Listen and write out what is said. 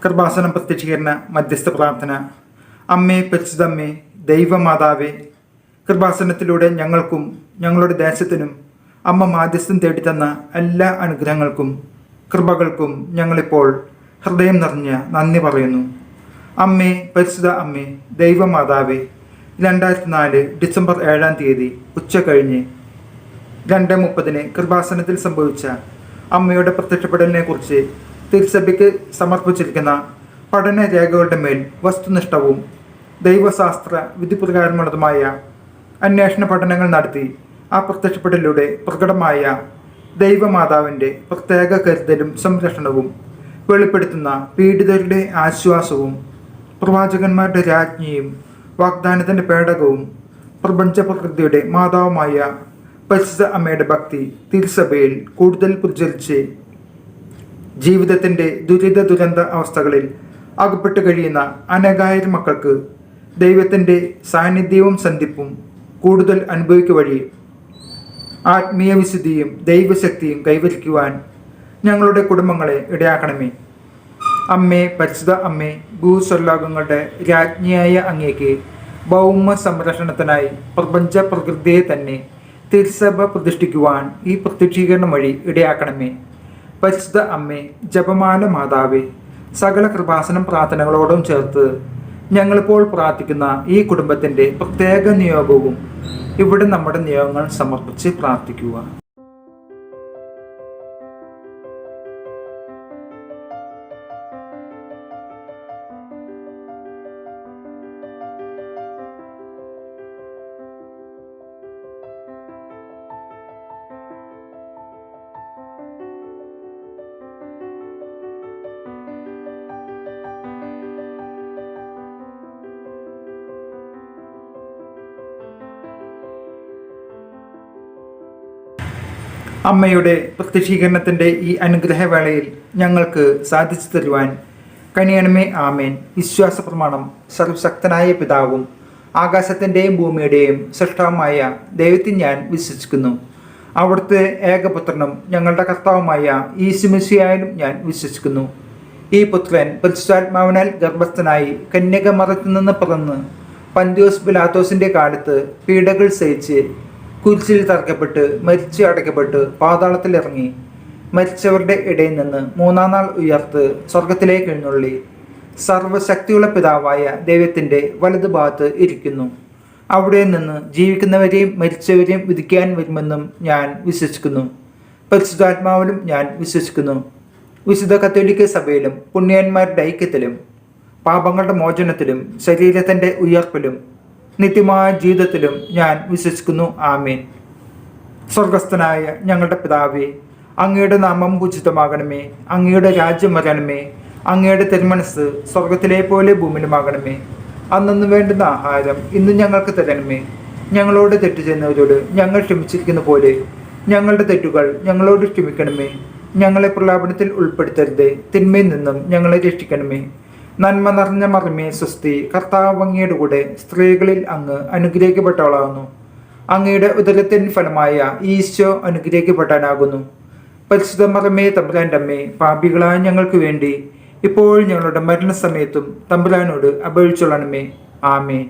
കൃപാസനം പ്രത്യക്ഷീകരണ മധ്യസ്ഥ പ്രാർത്ഥന. അമ്മേ, പരിശുദ്ധമ്മേ, ദൈവമാതാവേ, കൃപാസനത്തിലൂടെ ഞങ്ങൾക്കും ഞങ്ങളുടെ ദേശത്തിനും അമ്മ മാധ്യസ്ഥം തേടിത്തന്ന എല്ലാ അനുഗ്രഹങ്ങൾക്കും കൃപകൾക്കും ഞങ്ങളിപ്പോൾ ഹൃദയം നിറഞ്ഞ നന്ദി പറയുന്നു. അമ്മേ, പരിശുദ്ധ അമ്മേ, ദൈവമാതാവേ, 2004 ഡിസംബർ 7 ഉച്ച കഴിഞ്ഞ് 2:30 കൃപാസനത്തിൽ സംഭവിച്ച അമ്മയുടെ പ്രത്യക്ഷപ്പെടലിനെ കുറിച്ച് തിരുസഭയ്ക്ക് സമർപ്പിച്ചിരിക്കുന്ന പഠന രേഖകളുടെ മേൽ വസ്തുനിഷ്ഠവും ദൈവശാസ്ത്ര വിധിപ്രകാരമുള്ളതുമായ അന്വേഷണ പഠനങ്ങൾ നടത്തി ആ പ്രത്യക്ഷപ്പെടലിലൂടെ പ്രകടമായ ദൈവമാതാവിൻ്റെ പ്രത്യേക കരുതലും സംരക്ഷണവും വെളിപ്പെടുത്തുന്ന പീഡിതരുടെ ആശ്വാസവും പ്രവാചകന്മാരുടെ രാജ്ഞിയും വാഗ്ദാനത്തിൻ്റെ പേടകവും പ്രപഞ്ച പ്രകൃതിയുടെ മാതാവുമായ പരിശുദ്ധ അമ്മയുടെ ഭക്തി തിരുസഭയിൽ കൂടുതൽ പ്രചരിച്ച് ജീവിതത്തിൻ്റെ ദുരിത അവസ്ഥകളിൽ അകപ്പെട്ട് കഴിയുന്ന അനേകായിരം മക്കൾക്ക് ദൈവത്തിൻ്റെ സാന്നിധ്യവും സന്ധിപ്പും കൂടുതൽ അനുഭവിക്കുക വഴി ആത്മീയ വിശുദ്ധിയും ദൈവശക്തിയും കൈവരിക്കുവാൻ ഞങ്ങളുടെ കുടുംബങ്ങളെ ഇടയാക്കണമേ. അമ്മേ, പരിശുദ്ധ അമ്മേ, ഭൂസ്വർലോകങ്ങളുടെ രാജ്ഞിയായ അങ്ങേക്ക് ഭൗമ സംരക്ഷണത്തിനായി പ്രപഞ്ച പ്രകൃതിയെ തന്നെ തിരുസഭ പ്രതിഷ്ഠിക്കുവാൻ ഈ പ്രത്യക്ഷീകരണം വഴി ഇടയാക്കണമേ. പരിശുദ്ധ അമ്മേ, ജപമാല മാതാവേ, സകല കൃപാസനം പ്രാർത്ഥനകളോടും ചേർത്ത് ഞങ്ങളിപ്പോൾ പ്രാർത്ഥിക്കുന്ന ഈ കുടുംബത്തിൻ്റെ പ്രത്യേക നിയോഗവും ഇവിടെ നമ്മുടെ നിയോഗങ്ങൾ സമർപ്പിച്ച് പ്രാർത്ഥിക്കുക. അമ്മയുടെ പ്രത്യക്ഷീകരണത്തിൻ്റെ ഈ അനുഗ്രഹവേളയിൽ ഞങ്ങൾക്ക് സാധിച്ചു തരുവാൻ കനിയണമേ. ആമേൻ. വിശ്വാസ പ്രമാണം. സർവശക്തനായ പിതാവും ആകാശത്തിൻ്റെയും ഭൂമിയുടെയും സൃഷ്ടാവുമായ ദൈവത്തിൽ ഞാൻ വിശ്വസിക്കുന്നു. അവിടുത്തെ ഏകപുത്രനും ഞങ്ങളുടെ കർത്താവുമായ ഈശുമിശിഹായിലും ഞാൻ വിശ്വസിക്കുന്നു. ഈ പുത്രൻ പരിശുദ്ധാത്മാവിനാൽ ഗർഭസ്ഥനായി കന്യകമറിയത്തിൽ നിന്ന് പിറന്ന് പന്തിയോസ് പിലാത്തോസിൻ്റെ കാലത്ത് പീഡകൾ സഹിച്ച് കുരിശിൽ തറക്കപ്പെട്ട് മരിച്ച് അടയ്ക്കപ്പെട്ട് പാതാളത്തിലിറങ്ങി മരിച്ചവരുടെ ഇടയിൽ നിന്ന് 3-ാം നാൾ ഉയർത്ത് സ്വർഗത്തിലേക്ക് എഴുന്നള്ളി സർവശക്തിയുള്ള പിതാവായ ദൈവത്തിൻ്റെ വലതുഭാഗത്ത് ഇരിക്കുന്നു. അവിടെ നിന്ന് ജീവിക്കുന്നവരെയും മരിച്ചവരെയും വിധിക്കാൻ വരുമെന്നും ഞാൻ വിശ്വസിക്കുന്നു. പരിശുദ്ധാത്മാവിലും ഞാൻ വിശ്വസിക്കുന്നു. വിശുദ്ധ കത്തോലിക്ക സഭയിലും പുണ്യന്മാരുടെ ഐക്യത്തിലും പാപങ്ങളുടെ മോചനത്തിലും ശരീരത്തിൻ്റെ ഉയർപ്പിലും നിത്യമായ ജീവിതത്തിലും ഞാൻ വിശ്വസിക്കുന്നു. ആമേൻ. സ്വർഗസ്ഥനായ ഞങ്ങളുടെ പിതാവേ, അങ്ങയുടെ നാമം പൂജിതമാകണമേ. അങ്ങയുടെ രാജ്യം വരണമേ. അങ്ങയുടെ തിരുമനസ് സ്വർഗത്തിലെ പോലെ ഭൂമിയിലുമാകണമേ. അന്നു വേണ്ടുന്ന ആഹാരം ഇന്ന് ഞങ്ങൾക്ക് തരണമേ. ഞങ്ങളോട് തെറ്റ് ചെയ്യുന്നവരോട് ഞങ്ങൾ ക്ഷമിച്ചിരിക്കുന്ന പോലെ ഞങ്ങളുടെ തെറ്റുകൾ ഞങ്ങളോട് ക്ഷമിക്കണമേ. ഞങ്ങളെ പ്രലാപനത്തിൽ ഉൾപ്പെടുത്തരുതേ. തിന്മയിൽ നിന്നും ഞങ്ങളെ രക്ഷിക്കണമേ. നന്മ നിറഞ്ഞ മറിമേ, സ്വസ്തി, കർത്താവ് അങ്ങയുടെ കൂടെ സ്ത്രീകളിൽ അങ്ങ് അനുഗ്രഹിക്കപ്പെട്ടവളാകുന്നു. അങ്ങയുടെ ഉദരത്തിൻ ഫലമായ ഈശോ അനുഗ്രഹിക്കപ്പെട്ടാനാകുന്നു. പരിശുദ്ധ മറിമേ, തമ്പുരാൻ്റെ അമ്മേ, പാപികളായ ഞങ്ങൾക്ക് വേണ്ടി ഇപ്പോൾ ഞങ്ങളുടെ മരണസമയത്തും തമ്പുരാനോട് അപേക്ഷിച്ചോളണമേ. ആമേൻ.